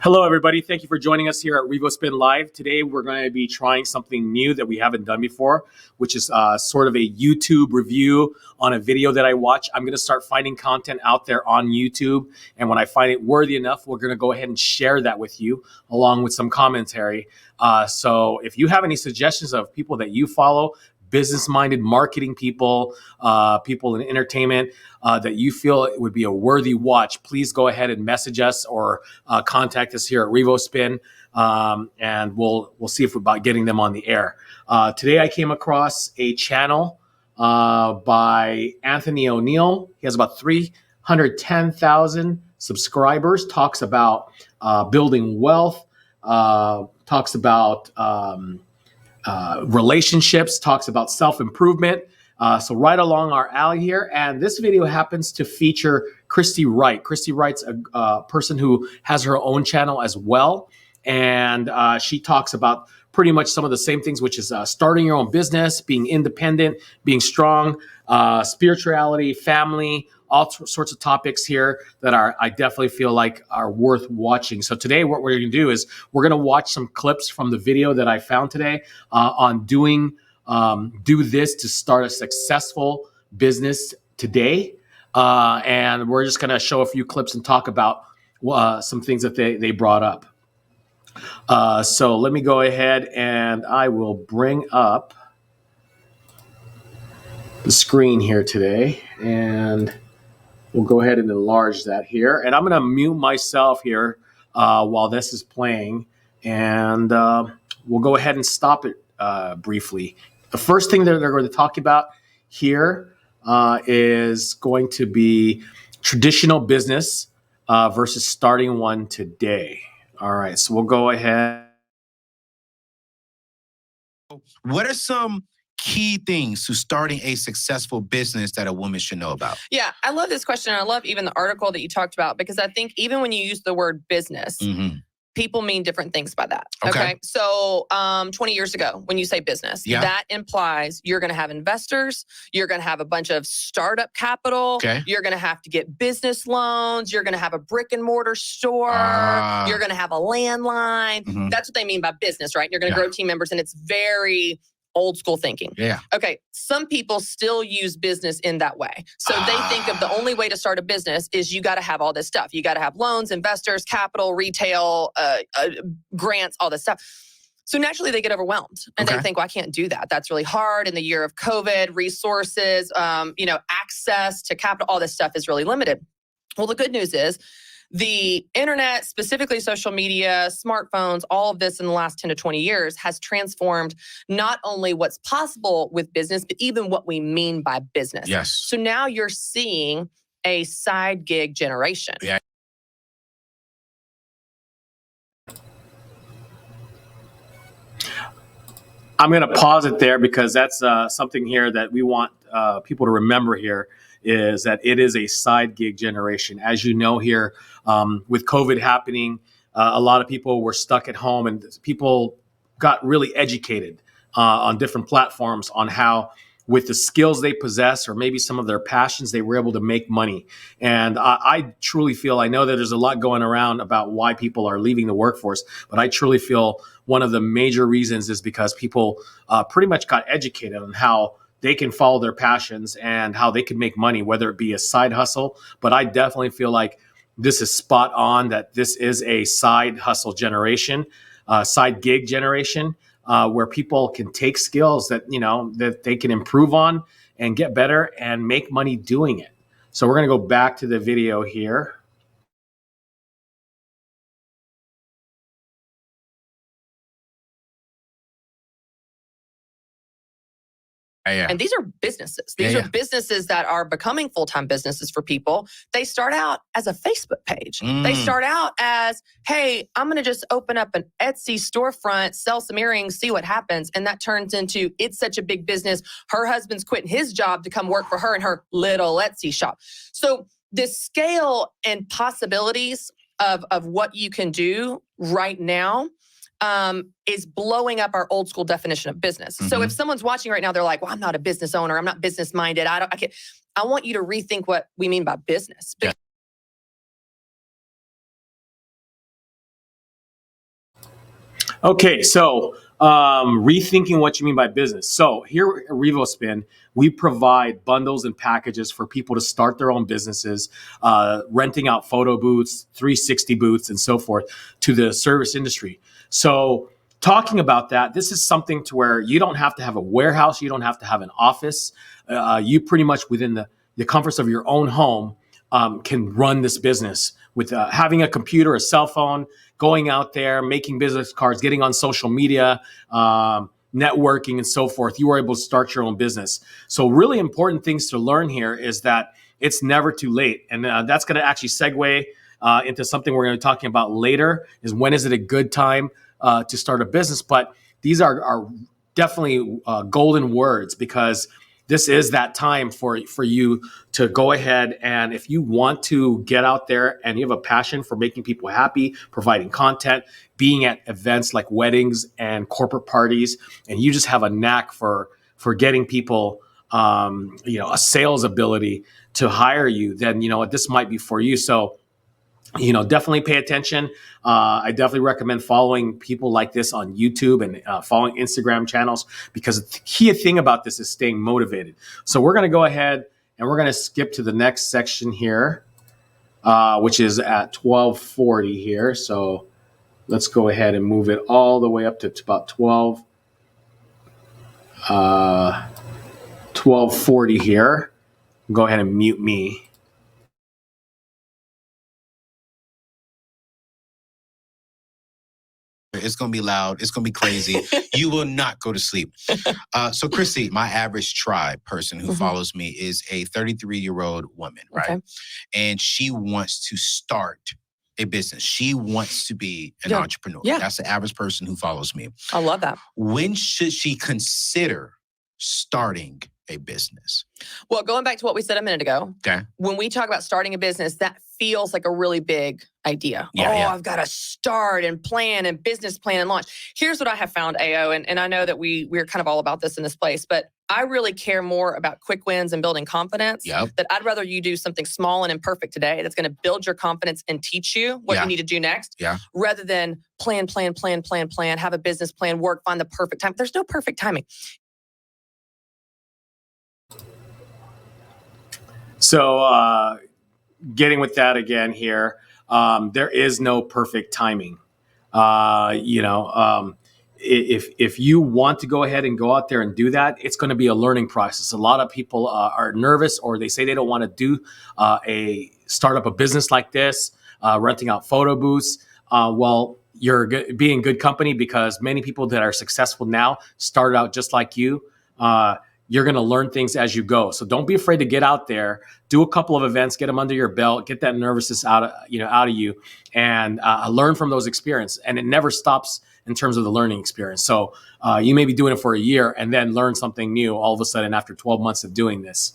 Hello, everybody. Thank you for joining us here at RevoSpin Live. Today, we're going to be trying something new that we haven't done before, which is sort of a YouTube review on a video that I watch. I'm going to start finding content out there on YouTube. And when I find it worthy enough, we're going to go ahead and share that with you along with some commentary. So if you have any suggestions of people that you follow, business-minded marketing people, people in entertainment that you feel it would be a worthy watch, please go ahead and message us or contact us here at RevoSpin, and we'll see if we're about getting them on the air. Today I came across a channel by Anthony ONeal. He has about 310,000 subscribers, talks about building wealth, talks about relationships, talks about self-improvement. So right along our alley here. And this video happens to feature Christy Wright. Christy Wright's a person who has her own channel as well. And she talks about pretty much some of the same things, which is starting your own business, being independent, being strong, spirituality, family, all sorts of topics here that I definitely feel like are worth watching. So today what we're going to do is we're going to watch some clips from the video that I found today on do this to start a successful business today. And we're just going to show a few clips and talk about some things that they brought up. So let me go ahead and I will bring up the screen here today, and we'll go ahead and enlarge that here. And I'm going to mute myself here while this is playing, and we'll go ahead and stop it briefly. The first thing that they're going to talk about here is going to be traditional business versus starting one today. All right, so we'll go ahead. What are some key things to starting a successful business that a woman should know about? Yeah, I love this question. I love even the article that you talked about, because I think even when you use the word business, people mean different things by that. Okay. So 20 years ago, when you say business, that implies you're going to have investors, you're going to have a bunch of startup capital, you're going to have to get business loans, you're going to have a brick and mortar store, you're going to have a landline. That's what they mean by business, right? You're going to grow team members, and it's very old school thinking. Okay. Some people still use business in that way. So they think of the only way to start a business is you got to have all this stuff. You got to have loans, investors, capital, retail, grants, all this stuff. So naturally they get overwhelmed and they think, well, I can't do that. That's really hard. In the year of COVID, resources, access to capital, all this stuff is really limited. Well, the good news is the internet, specifically social media, smartphones, all of this in the last 10 to 20 years has transformed not only what's possible with business, but even what we mean by business. So now you're seeing a side gig generation. I'm going to pause it there because that's something here that we want people to remember here, is that it is a side gig generation. As you know here, with COVID happening, a lot of people were stuck at home, and people got really educated on different platforms on how, with the skills they possess or maybe some of their passions, they were able to make money. And I truly feel, I know that there's a lot going around about why people are leaving the workforce, but I truly feel one of the major reasons is because people pretty much got educated on how they can follow their passions and how they can make money, whether it be a side hustle. But I definitely feel like this is spot on, that this is a side hustle generation, side gig generation, where people can take skills that, that they can improve on and get better and make money doing it. So we're going to go back to the video here. And these are businesses. These are businesses that are becoming full-time businesses for people. They start out as a Facebook page. They start out as, hey, I'm going to just open up an Etsy storefront, sell some earrings, see what happens. And that turns into, it's such a big business. Her husband's quitting his job to come work for her in her little Etsy shop. So the scale and possibilities of what you can do right now is blowing up our old school definition of business. So if someone's watching right now, they're like, well, I'm not a business owner. I'm not business minded. I want you to rethink what we mean by business. Okay, so rethinking what you mean by business. So here at RevoSpin, we provide bundles and packages for people to start their own businesses, renting out photo booths, 360 booths, and so forth to the service industry. So talking about that, this is something to where you don't have to have a warehouse, you don't have to have an office. You pretty much within the comforts of your own home can run this business with having a computer, a cell phone, going out there, making business cards, getting on social media, networking, and so forth. You are able to start your own business. So really important things to learn here is that it's never too late. And that's going to actually segue into something we're going to be talking about later, is when is it a good time to start a business. But these are definitely golden words, because this is that time for you to go ahead, and if you want to get out there and you have a passion for making people happy, providing content, being at events like weddings and corporate parties, and you just have a knack for getting people, a sales ability to hire you, then you know what, this might be for you. So definitely pay attention. I definitely recommend following people like this on YouTube and following Instagram channels, because the key thing about this is staying motivated. So we're going to go ahead and we're going to skip to the next section here, which is at 12:40 here. So let's go ahead and move it all the way up to about 12:40 here. Go ahead and mute me. It's going to be loud. It's going to be crazy. You will not go to sleep. So Christy, my average tribe person who follows me is a 33-year-old woman, right? Okay. And she wants to start a business. She wants to be an entrepreneur. Yeah. That's the average person who follows me. I love that. When should she consider starting a business? Well, going back to what we said a minute ago, when we talk about starting a business, that feels like a really big idea. I've got to start and plan and business plan and launch. Here's what I have found, AO, and I know that we're kind of all about this in this place, but I really care more about quick wins and building confidence. That I'd rather you do something small and imperfect today that's going to build your confidence and teach you what you need to do next, rather than plan, have a business plan, work, find the perfect time. There's no perfect timing. So getting with that again here, there is no perfect timing. If you want to go ahead and go out there and do that, it's going to be a learning process. A lot of people are nervous, or they say they don't want to do start up a business like this, renting out photo booths. Well, you're being good company, because many people that are successful now started out just like you. You're going to learn things as you go. So don't be afraid to get out there, do a couple of events, get them under your belt, get that nervousness out of you, and learn from those experiences. And it never stops in terms of the learning experience. So you may be doing it for a year and then learn something new all of a sudden after 12 months of doing this.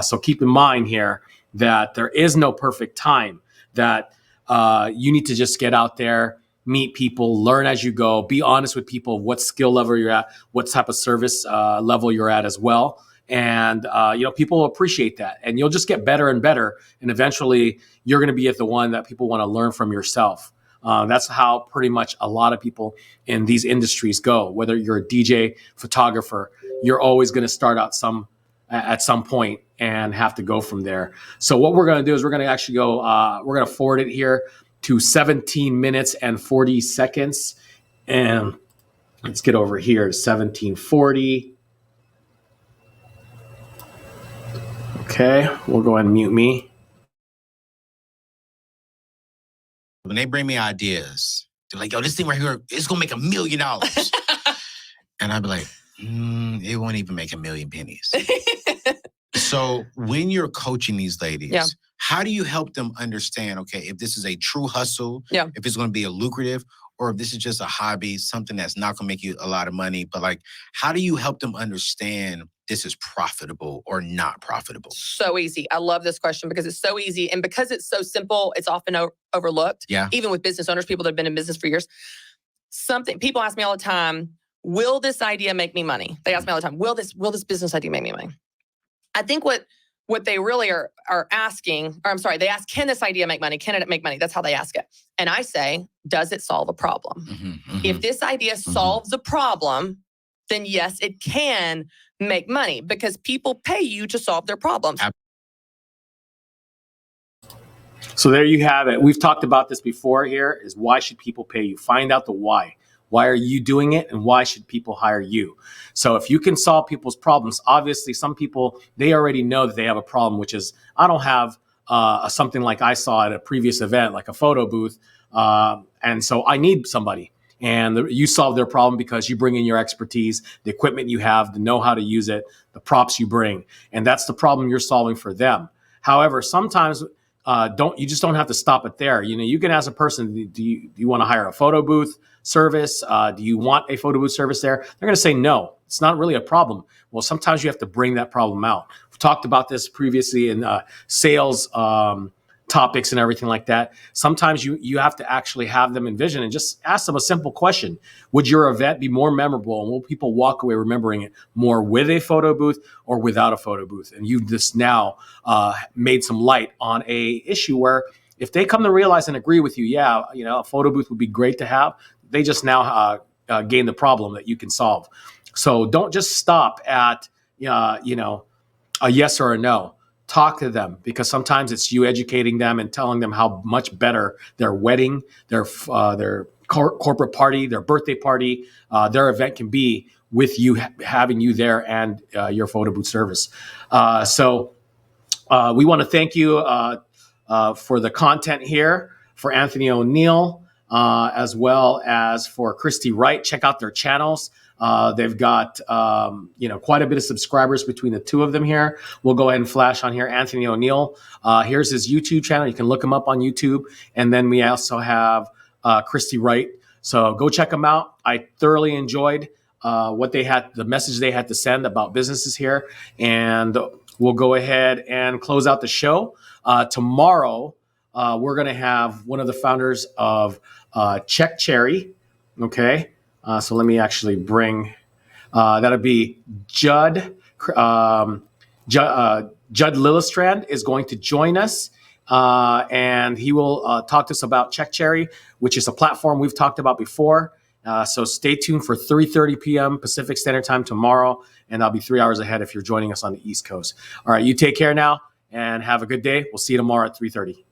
So keep in mind here that there is no perfect time, that you need to just get out there, meet people, learn as you go, be honest with people, what skill level you're at, what type of service level you're at as well. And, people will appreciate that, and you'll just get better and better. And eventually you're going to be at the one that people want to learn from yourself. That's how pretty much a lot of people in these industries go. Whether you're a DJ, photographer, you're always going to start out at some point and have to go from there. So what we're going to do is we're going to actually go, we're going to forward it here to 17 minutes and 40 seconds. And let's get over here to 1740. Okay, we'll go ahead and mute me. When they bring me ideas, they're like, yo, this thing right here, it's going to make $1 million. And I'd be like, it won't even make 1 million pennies. So when you're coaching these ladies, how do you help them understand, okay, if this is a true hustle, if it's going to be a lucrative, or if this is just a hobby, something that's not going to make you a lot of money, but like, how do you help them understand this is profitable or not profitable? So easy. I love this question because it's so easy. And because it's so simple, it's often overlooked. Even with business owners, people that have been in business for years. People ask me all the time, will this idea make me money? They ask me all the time, will this business idea make me money? I think what they really are asking, or I'm sorry, they ask, can this idea make money? Can it make money? That's how they ask it. And I say, does it solve a problem? If this idea solves a problem, then yes, it can make money because people pay you to solve their problems. So there you have it. We've talked about this before here, is why should people pay you? Find out the why. Why are you doing it, and why should people hire you? So if you can solve people's problems, obviously some people, they already know that they have a problem, which is, I don't have something like I saw at a previous event, like a photo booth, and so I need somebody. And you solve their problem because you bring in your expertise, the equipment you have, the know how to use it, the props you bring, and that's the problem you're solving for them. However, sometimes you just don't have to stop it there. You know, you can ask a person, do you want to hire a photo booth service? Do you want a photo booth service there? They're going to say no. It's not really a problem. Well, sometimes you have to bring that problem out. We've talked about this previously in sales topics and everything like that. Sometimes you have to actually have them envision and just ask them a simple question. Would your event be more memorable, and will people walk away remembering it more with a photo booth or without a photo booth? And you've just now made some light on a issue where if they come to realize and agree with you, yeah, you know, a photo booth would be great to have, they just now gain the problem that you can solve. So don't just stop at you know, a yes or a no. Talk to them, because sometimes it's you educating them and telling them how much better their wedding, their corporate party, their birthday party, their event can be with you having you there and your photo booth service. So we want to thank you for the content here, for Anthony ONeal, as well as for Christy Wright. Check out their channels. They've got, you know, quite a bit of subscribers between the two of them here. We'll go ahead and flash on here, Anthony ONeal. Here's his YouTube channel. You can look him up on YouTube. And then we also have Christy Wright. So go check them out. I thoroughly enjoyed what they had, the message they had to send about businesses here. And we'll go ahead and close out the show. Tomorrow, we're going to have one of the founders of Check Cherry. Okay. So let me actually bring, that'll be Judd Lillistrand is going to join us, and he will talk to us about Check Cherry, which is a platform we've talked about before. So stay tuned for 3:30 p.m. Pacific Standard Time tomorrow, and that'll be 3 hours ahead if you're joining us on the East Coast. All right, you take care now and have a good day. We'll see you tomorrow at 3:30.